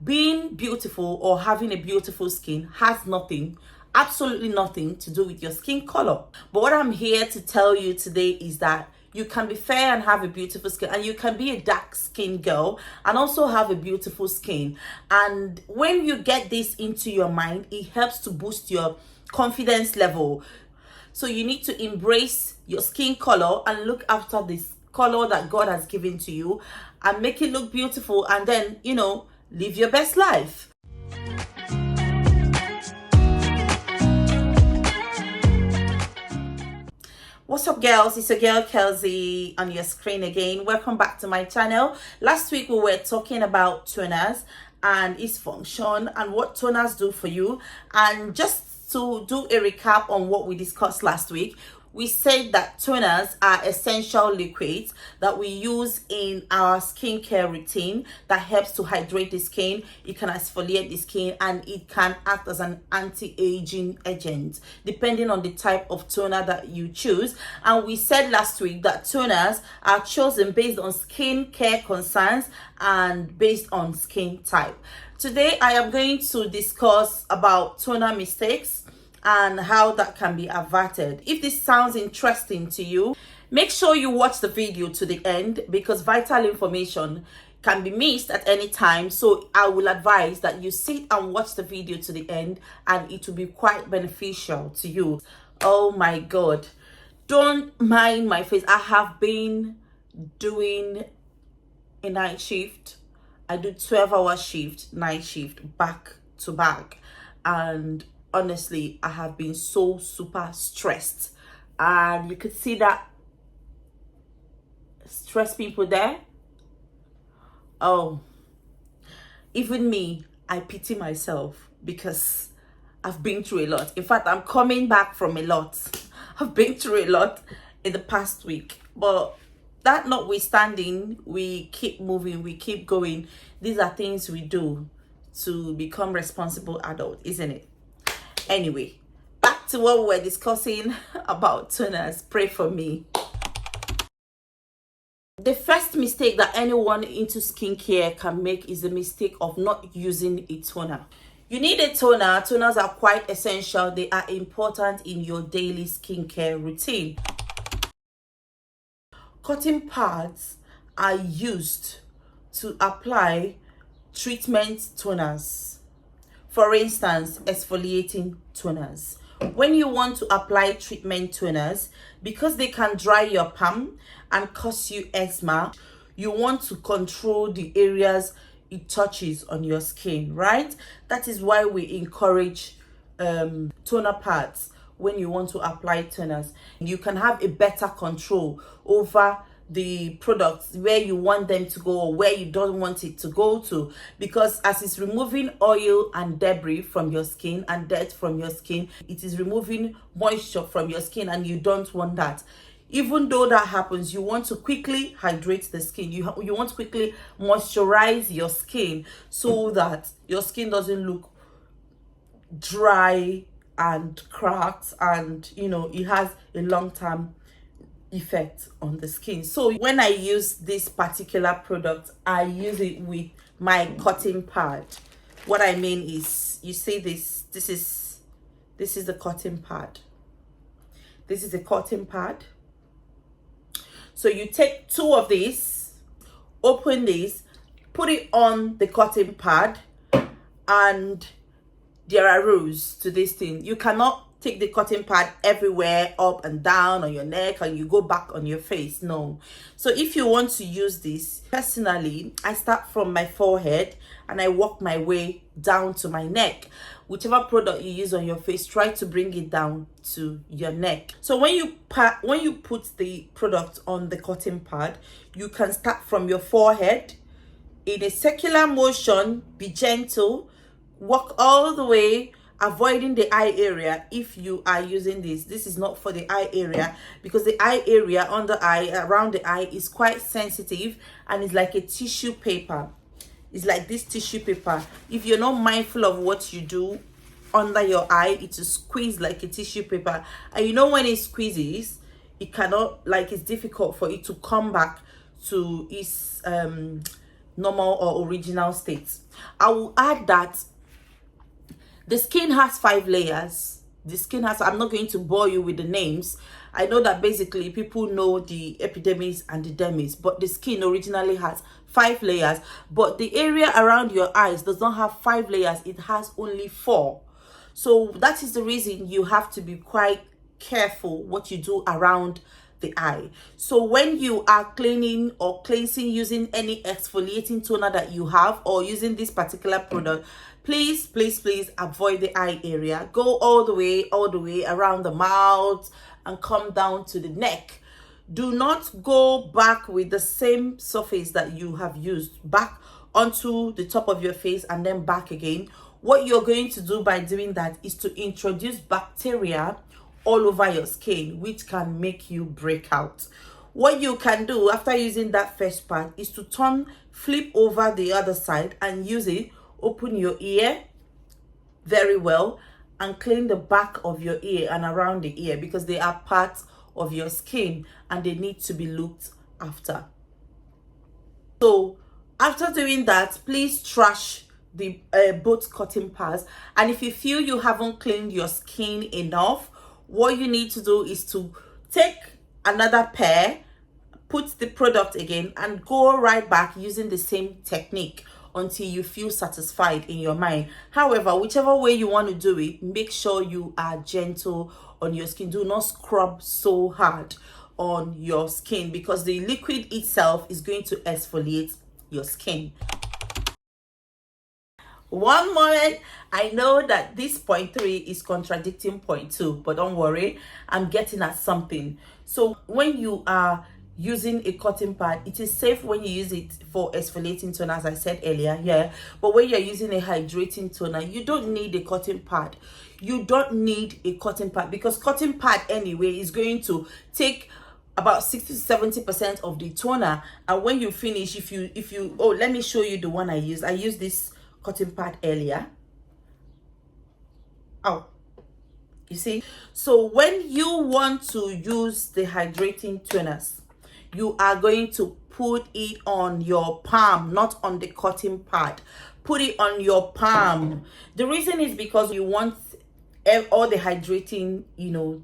Being beautiful or having a beautiful skin has nothing, absolutely nothing to do with your skin color. But what I'm here to tell you today is that you can be fair and have a beautiful skin, and you can be a dark skin girl and also have a beautiful skin. And when you get this into your mind, it helps to boost your confidence level. So you need to embrace your skin color and look after this color that God has given to you and make it look beautiful, and then, live your best life. What's up, girls? It's your girl Kelsey on your screen again. Welcome back to my channel. Last week we were talking about toners and its function and what toners do for you. And just to do a recap on what we discussed last week, we said that toners are essential liquids that we use in our skincare routine that helps to hydrate the skin. It can exfoliate the skin, and it can act as an anti-aging agent depending on the type of toner that you choose. And we said last week that toners are chosen based on skincare concerns and based on skin type. Today I am going to discuss about toner mistakes and how that can be averted. If this sounds interesting to you, make sure you watch the video to the end, because vital information can be missed at any time. So I will advise that you sit and watch the video to the end, and it will be quite beneficial to you. Oh my God, don't mind my face. I have been doing a night shift. I do 12-hour shift, night shift, back to back, and honestly, I have been so super stressed, and you could see that stressed people there. Oh, even me, I pity myself because I've been through a lot. In fact, I'm coming back from a lot. I've been through a lot in the past week, but that notwithstanding, we keep moving, we keep going. These are things we do to become responsible adult, isn't it? Anyway, back to what we were discussing about toners. Pray for me. The first mistake that anyone into skincare can make is the mistake of not using a toner. You need a toner. Toners are quite essential. They are important in your daily skincare routine. Cotton pads are used to apply treatment toners. For instance, exfoliating toners. When you want to apply treatment toners, because they can dry your palm and cause you eczema, you want to control the areas it touches on your skin, right? That is why we encourage toner pads when you want to apply toners. You can have a better control over the products where you want them to go or where you don't want it to go to, because as it's removing oil and debris from your skin and dirt from your skin, it is removing moisture from your skin, and you don't want that. Even though that happens, you want to quickly hydrate the skin. You want to quickly moisturize your skin so that your skin doesn't look dry and cracked, and it has a long-term effect on the skin. So when I use this particular product, I use it with my cotton pad. What I mean is, you see this is the cotton pad. This is a cotton pad. So you take two of these, open this, put it on the cotton pad, and there are rules to this thing. You cannot take the cotton pad everywhere, up and down on your neck, and you go back on your face. No. So if you want to use this, personally, I start from my forehead and I work my way down to my neck. Whichever product you use on your face, try to bring it down to your neck. So when you put the product on the cotton pad, you can start from your forehead in a circular motion. Be gentle, walk all the way, avoiding the eye area. If you are using this is not for the eye area, because the eye area, on the eye, around the eye, is quite sensitive, and it's like a tissue paper. It's like this tissue paper. If you're not mindful of what you do under your eye, it will squeeze like a tissue paper, and when it squeezes, it cannot, it's difficult for it to come back to its normal or original state. I will add that the skin has 5 layers. The skin has, I'm not going to bore you with the names. I know that basically people know the epidermis and the dermis, but the skin originally has 5 layers. But the area around your eyes does not have 5 layers, it has only 4. So that is the reason you have to be quite careful what you do around the eye. So when you are cleaning or cleansing using any exfoliating toner that you have, or using this particular product, please avoid the eye area. Go all the way around the mouth and come down to the neck. Do not go back with the same surface that you have used back onto the top of your face and then back again. What you're going to do by doing that is to introduce bacteria all over your skin, which can make you break out. What you can do after using that first part is to flip over the other side and use it. Open your ear very well and clean the back of your ear and around the ear, because they are parts of your skin and they need to be looked after. So after doing that, please trash the both cotton pads. And if you feel you haven't cleaned your skin enough, what you need to do is to take another pair, put the product again, and go right back using the same technique until you feel satisfied in your mind. However, whichever way you want to do it, make sure you are gentle on your skin. Do not scrub so hard on your skin, because the liquid itself is going to exfoliate your skin. One moment, I know that this point 3 is contradicting point 2, but don't worry, I'm getting at something. So when you are using a cotton pad, it is safe when you use it for exfoliating toner, as I said earlier, yeah. But when you're using a hydrating toner, you don't need a cotton pad. You don't need a cotton pad, because cotton pad anyway is going to take about 60 to 70% of the toner. And when you finish, if you oh, let me show you the one I used this cotton pad earlier. Oh, you see. So when you want to use the hydrating toners, you are going to put it on your palm, not on the cotton pad. Put it on your palm. The reason is because you want all the hydrating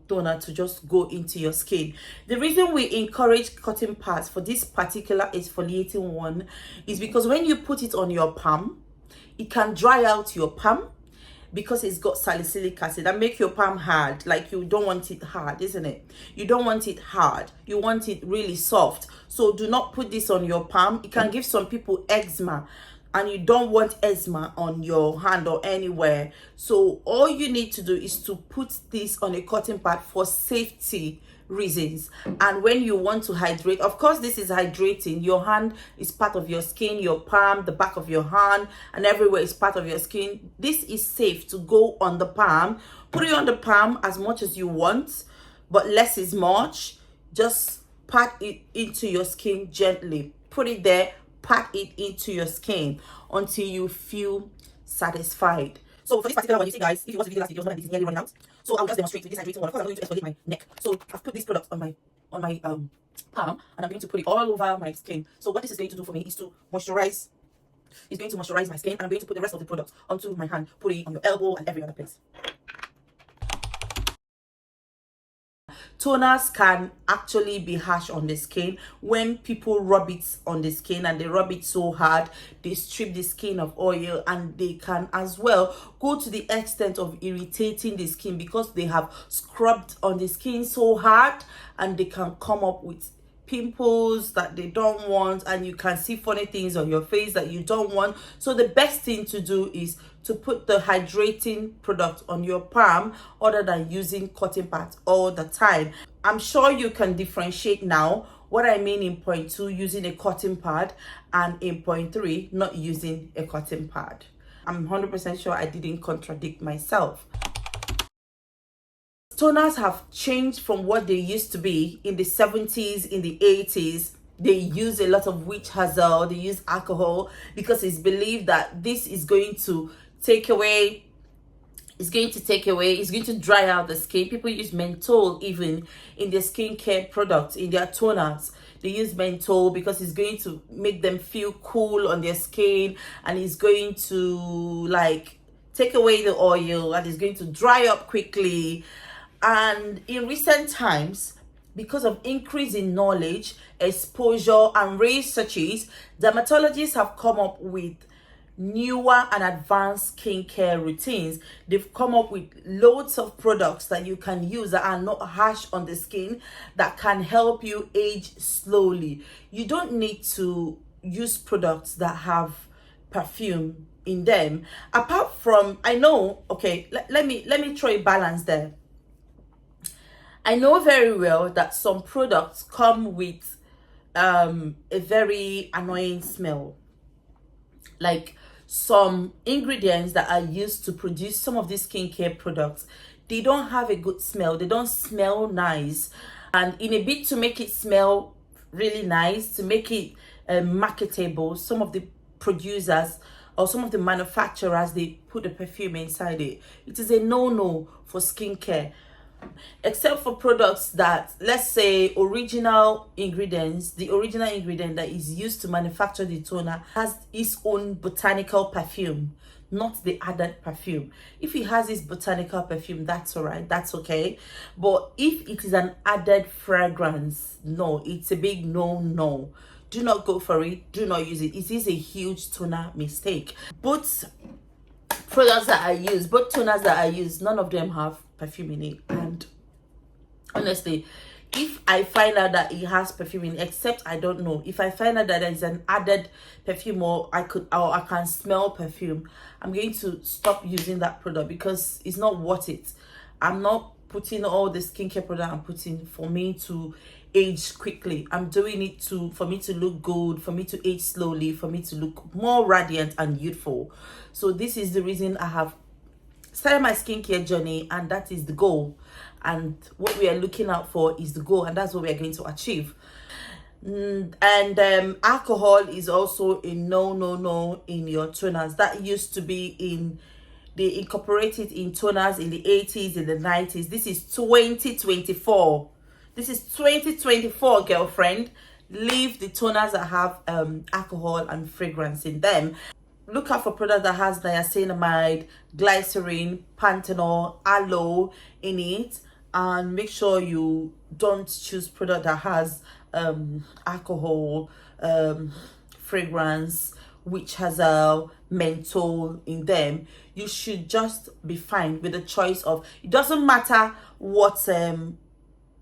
toner to just go into your skin. The reason we encourage cotton pads for this particular exfoliating one is because when you put it on your palm, it can dry out your palm, because it's got salicylic acid and make your palm hard. Like, you don't want it hard, isn't it? You don't want it hard, you want it really soft. So do not put this on your palm. It can give some people eczema, and you don't want eczema on your hand or anywhere. So all you need to do is to put this on a cotton pad for safety reasons. And when you want to hydrate, of course this is hydrating, your hand is part of your skin, your palm, the back of your hand, and everywhere is part of your skin. This is safe to go on the palm. Put it on the palm as much as you want, but less is much. Just pat it into your skin gently. Put it there, pat it into your skin until you feel satisfied. So for this particular one, you see guys, if you watch the video last video, this is nearly running out. So I'll just demonstrate with this hydrating one. Of course, I'm going to exfoliate my neck. So I've put this product on my palm, and I'm going to put it all over my skin. So what this is going to do for me is to moisturize. It's going to moisturize my skin, and I'm going to put the rest of the product onto my hand, put it on your elbow and every other place. Toners can actually be harsh on the skin. When people rub it on the skin and they rub it so hard, they strip the skin of oil, and they can as well go to the extent of irritating the skin, because they have scrubbed on the skin so hard, and they can come up with pimples that they don't want, and you can see funny things on your face that you don't want. So the best thing to do is to put the hydrating product on your palm, other than using cotton pads all the time. I'm sure you can differentiate now what I mean in point 2 using a cotton pad, and in point 3 not using a cotton pad. I'm 100% sure I didn't contradict myself. Toners have changed from what they used to be in the 70s, in the 80s. They use a lot of witch hazel, they use alcohol, because it's believed that this is going to take away, it's going to dry out the skin. People use menthol even in their skincare products, in their toners. they use menthol because it's going to make them feel cool on their skin, and it's going to like take away the oil, and it's going to dry up quickly. And in recent times, because of increase in knowledge, exposure, and researches, dermatologists have come up with newer and advanced skincare routines. They've come up with loads of products that you can use that are not harsh on the skin, that can help you age slowly. You don't need to use products that have perfume in them. Apart from, I know, okay, let me throw a balance there. I know very well that some products come with a very annoying smell. Like some ingredients that are used to produce some of these skincare products, they don't have a good smell. They don't smell nice. And in a bit to make it smell really nice, to make it marketable, some of the producers or some of the manufacturers, they put the perfume inside it. It is a no-no for skincare, except for products that, let's say, original ingredients, the original ingredient that is used to manufacture the toner has its own botanical perfume, not the added perfume. If it has its botanical perfume, that's all right, that's okay. But if it is an added fragrance, no, it's a big no. Do not go for it. Do not use it. It is a huge toner mistake. Both toners that I use, none of them have perfume in it. And honestly, if I find out that it has perfume in it, except I don't know, if I find out that there's an added perfume, or I can smell perfume, I'm going to stop using that product, because it's not worth it. I'm not putting all the skincare product I'm putting for me to age quickly. I'm doing it for me to look good, for me to age slowly, for me to look more radiant and youthful. So this is the reason I have started my skincare journey, and that is the goal. And what we are looking out for is the goal, and that's what we are going to achieve. And alcohol is also a no in your toners. That used to be they incorporated in toners in the 80s, in the 90s. This is 2024. This is 2024, girlfriend. Leave the toners that have alcohol and fragrance in them. Look out for product that has niacinamide, glycerin, panthenol, aloe in it, and make sure you don't choose product that has alcohol, fragrance, which has a menthol in them. You should just be fine with the choice of, it doesn't matter what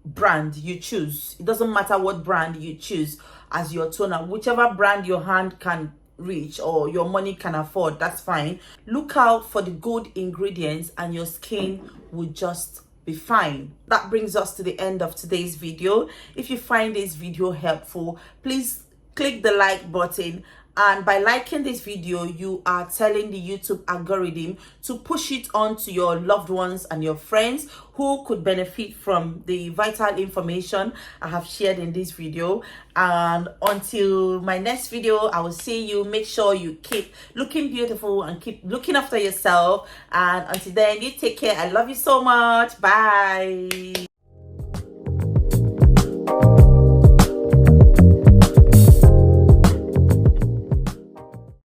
brand you choose. It doesn't matter what brand you choose as your toner. Whichever brand your hand can reach or your money can afford, that's fine. Look out for the good ingredients and your skin will just be fine. That brings us to the end of today's video. If you find this video helpful, please click the like button. And by liking this video, you are telling the YouTube algorithm to push it on to your loved ones and your friends who could benefit from the vital information I have shared in this video. And until my next video, I will see you. Make sure you keep looking beautiful and keep looking after yourself. And until then, you take care. I love you so much. Bye.